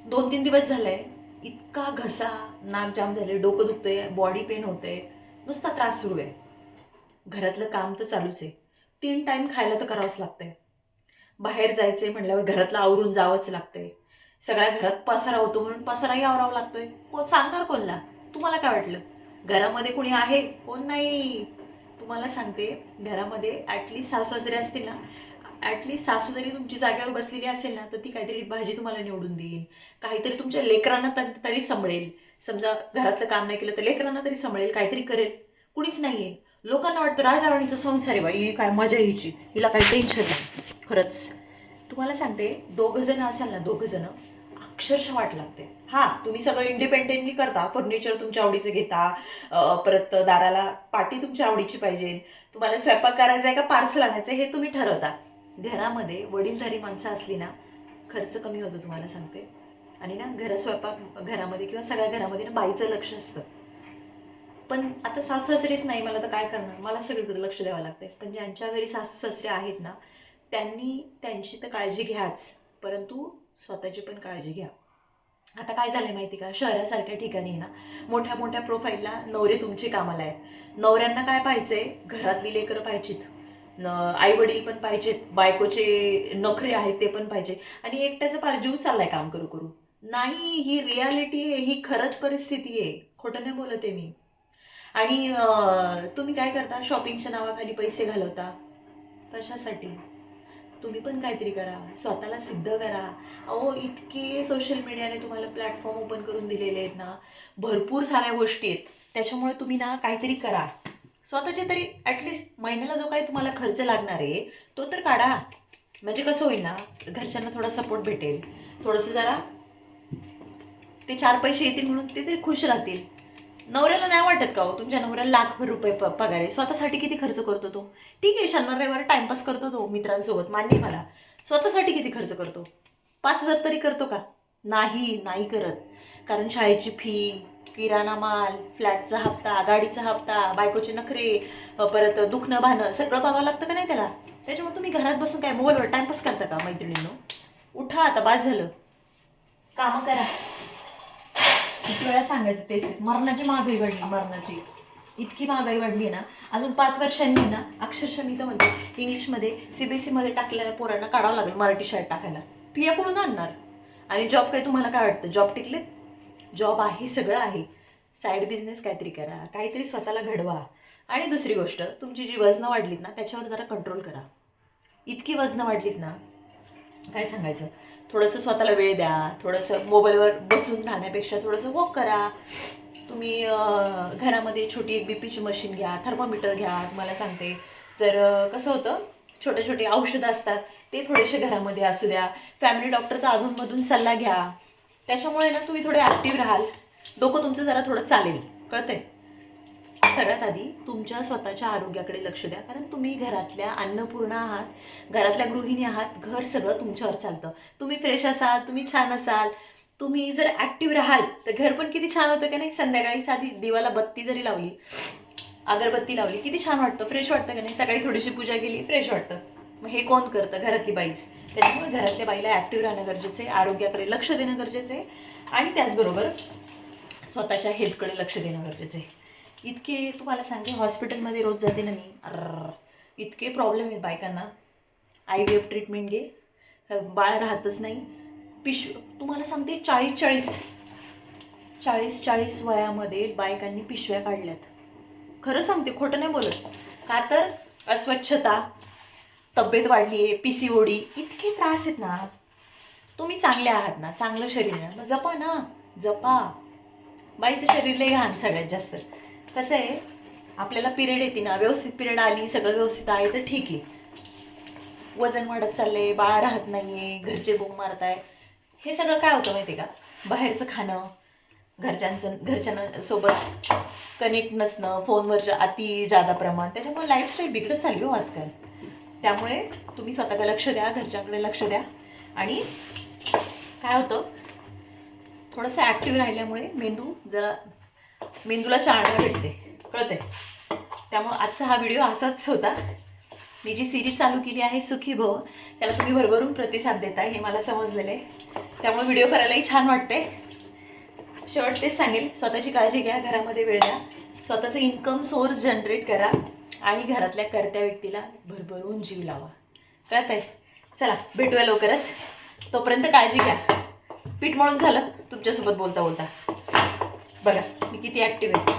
2-3 दिवस झालंय इतका घसा, नाक जाम झाले, डोकं दुखतंय, बॉडी पेन होतंय, नुसता त्रास सुरू आहे. घरातलं काम तर चालूच आहे. 3 टाईम खायला तर करावंच लागतंय. बाहेर जायचंय म्हणल्यावर घरातलं आवरून जावंच लागतंय. सगळ्या घरात पसारा होतो म्हणून पसाराही आवरावा लागतोय. सांगणार कोणला? तुम्हाला काय वाटलं? घरामध्ये कोणी आहे? कोण नाही. तुम्हाला सांगते, घरामध्ये ॲटलीस्ट सासू-सासरे असतील ना, ॲटलीस्ट सासू जरी तुमची जागेवर बसलेली असेल ना, तर ती काहीतरी भाजी तुम्हाला निवडून देईल. काहीतरी तुमच्या लेकरांना तरी सांभाळेल. समजा घरातलं काम नाही केलं तर लेकरांना तरी सांभाळेल, काहीतरी करेल. कुणीच नाहीये. लोकांना वाटतं राजा-राणीचा संसार आहे बाई, काय मजा यायची. हिला काही टेन्शन नाही. खरंच. तुम्हाला सांगते, दोघं जण असाल ना, दोघं जण अक्षरशः वाट लागते. हां, तुम्ही सगळं इंडिपेंडेंटली करता. फर्निचर तुमच्या आवडीचं घेता. परत दाराला पाटी तुमच्या आवडीची पाहिजे. तुम्हाला स्वयंपाक करायचा आहे का पार्सल आणायचं आहे हे तुम्ही ठरवता. घरामध्ये वडीलधारी माणसं असली ना, खर्च कमी होतो तुम्हाला सांगते. आणि ना स्वयंपाक घरामध्ये किंवा सगळ्या घरामध्ये ना बाईचं लक्ष असतं. पण आता सासू सासरेच नाही, मला तर काय करणार, मला सगळीकडे लक्ष द्यावं लागतंय. पण ज्यांच्या घरी सासू सासरे आहेत ना, त्यांनी त्यांची तर काळजी घ्याच, परंतु स्वतःची पण काळजी घ्या. आता काय झालंय माहिती का, शहरासारख्या ठिकाणी ना मोठ्या मोठ्या प्रोफाईलला नवरे तुमचे कामाला आहेत. नवऱ्यांना काय पाहिजे, घरातली लेकरं पाहिजेत, आई वडील पण पाहिजेत, बायकोचे नखरे आहेत ते पण पाहिजे, आणि एकट्याचा फार जीव चाललाय काम करू करू. नाही, ही रियालिटी आहे, ही खरंच परिस्थिती आहे, खोटं नाही बोलते मी. आणि तुम्ही काय करता, शॉपिंगच्या नावाखाली पैसे घालवता. कशासाठी? तुम्ही पण काहीतरी करा, स्वतःला सिद्ध करा. अहो, इतके सोशल मीडियाने तुम्हाला प्लॅटफॉर्म ओपन करून दिलेले आहेत ना, भरपूर साऱ्या गोष्टी आहेत. त्याच्यामुळे तुम्ही ना काहीतरी करा. स्वतःचे तरी ॲटलिस्ट महिन्याला जो काही तुम्हाला खर्च लागणार आहे तो तर काढा. म्हणजे कसं होईल ना, घरच्यांना थोडा सपोर्ट भेटेल. थोडंसं जरा ते 4 पैसे येतील म्हणून ते तरी खुश राहतील. नवऱ्याला नाही वाटत का हो, तुमच्या नवऱ्याला लाखभर रुपये पगार आहे, स्वतःसाठी किती खर्च करतो तो? ठीक आहे, शनिवार रविवार टाइमपास करतो तो मित्रांसोबत, मान्य आहे मला. स्वतःसाठी किती खर्च करतो? 5,000 तरी करतो का? नाही, नाही करत. कारण शाळेची फी, किराणा माल, फ्लॅटचा हप्ता, गाडीचा हप्ता, बायकोचे नखरे, परत दुखणं भाणं सगळं बघावं लागतं का नाही त्याला? त्याच्यामुळे तुम्ही घरात बसून काय मोबाईलवर टाइमपास करता का मैत्रिणींनो? उठा आता, बास झालं. कामं करा. किती वेळा सांगायचं तेच तेच. मरणाची महागाई वाढली, मरणाची. इतकी महागाई वाढली आहे ना, अजून 5 वर्षांनी ना, अक्षरशः मी तर म्हणते, इंग्लिशमध्ये CBSE टाकलेल्या पोरांना काढावं लागेल मराठी शाळेत टाकायला. पिया कुठून आणणार? आणि जॉब काय तुम्हाला काय वाटतं, जॉब टिकलेत? जॉब आहे, सगळं आहे. साईड बिझनेस काहीतरी करा, काहीतरी स्वतःला घडवा. आणि दुसरी गोष्ट, तुमची जी वजनं वाढलीत ना, त्याच्यावर जरा कंट्रोल करा. इतकी वजनं वाढलीत ना, काय सांगायचं. थोडंसं स्वतःला वेळ द्या, थोडंसं मोबाईलवर बसून राहण्यापेक्षा थोडंसं वॉक करा. तुम्ही घरामध्ये छोटी एक BPची मशीन घ्या, थर्मामीटर घ्या. मला सांगते, जर कसं होतं, छोटे छोटे औषधं असतात ते थोडेसे घरामध्ये असू द्या. फॅमिली डॉक्टरचा अधूनमधून सल्ला घ्या. त्याच्यामुळे ना तुम्ही थोडे ॲक्टिव्ह राहाल, डोकं तुमचं जरा थोडं चालेल. कळतंय? सगळ्यात आधी तुमच्या स्वतःच्या आरोग्याकडे लक्ष द्या, कारण तुम्ही घरातल्या अन्नपूर्णा आहात, घरातल्या गृहिणी आहात. घर सगळं तुमच्यावर चालतं. तुम्ही फ्रेश असाल, तुम्ही छान असाल, तुम्ही जर ॲक्टिव्ह राहाल तर घर पण किती छान होतं का नाही. संध्याकाळी साधी दिवाला बत्ती जरी लावली, अगरबत्ती लावली, किती छान वाटतं, फ्रेश वाटतं का नाही. सकाळी थोडीशी पूजा केली, फ्रेश वाटतं. मग हे कोण करतं? घरातली बाईच. त्याच्यामुळे घरातल्या बाईला ॲक्टिव्ह राहणं गरजेचं आहे, आरोग्याकडे लक्ष देणं गरजेचं आहे, आणि त्याचबरोबर स्वतःच्या हेल्थकडे लक्ष देणं गरजेचं आहे. इतके तुम्हाला सांगते, हॉस्पिटलमध्ये रोज जाते ना मी, इतके प्रॉब्लेम आहेत बायकांना. IVF ट्रीटमेंट घे, बाळ राहतच नाही. तुम्हाला सांगते, 40-40 वयामध्ये बायकांनी पिशव्या काढल्यात. खरं सांगते, खोटं नाही बोलत. का तर अस्वच्छता, तब्येत वाढली आहे, PCOD, इतके त्रास आहेत ना. तुम्ही चांगले आहात ना, चांगलं शरीर आहे ना, मग जपा ना, जपा. बाईचं शरीर लय घाण सगळ्यात जास्त. कसं आहे, आपल्याला पिरियड येते ना, व्यवस्थित पिरियड आली, सगळं व्यवस्थित आहे तर ठीक आहे. वजन वाढत चाललंय, बाळ राहत नाहीये, घरचे बोंब मारताय, हे सगळं काय होतं माहिती आहे का? बाहेरचं खाणं, घरच्यांना सोबत कनेक्ट नसणं, फोनवरच्या अति जादा प्रमाण, त्याच्यामुळे लाईफस्टाईल बिघडत चालली हो आजकाल. त्यामुळे तुम्ही स्वतःकडे लक्ष द्या, घरच्यांकडे लक्ष द्या. आणि काय होतं, थोडंसं ॲक्टिव्ह राहिल्यामुळे मेंदूला चालना भेटते. कळते? त्यामुळे आजचा हा व्हिडिओ असाच होता. मी जी सिरीज चालू केली आहे सुखी भव, त्याला तुम्ही भरभरून प्रतिसाद देताय हे मला समजलेलं आहे. त्यामुळे व्हिडिओ करायलाही छान वाटते. शेवट तेच सांगेल, स्वतःची काळजी घ्या, घरामध्ये वेळ द्या, स्वतःचं इन्कम सोर्स जनरेट करा आणि घरातल्या कर्त्या व्यक्तीला भरभरून जीव लावा. कळत आहे? चला भेटूया लवकरच. तोपर्यंत काळजी घ्या. पीठ मळून झालं तुमच्यासोबत बोलता बोलता. बघा मी किती ॲक्टिव्ह आहे.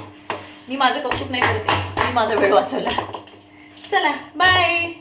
मी माझं कौतुक नाही करते, मी माझा वेळ वाचवला. चला बाय.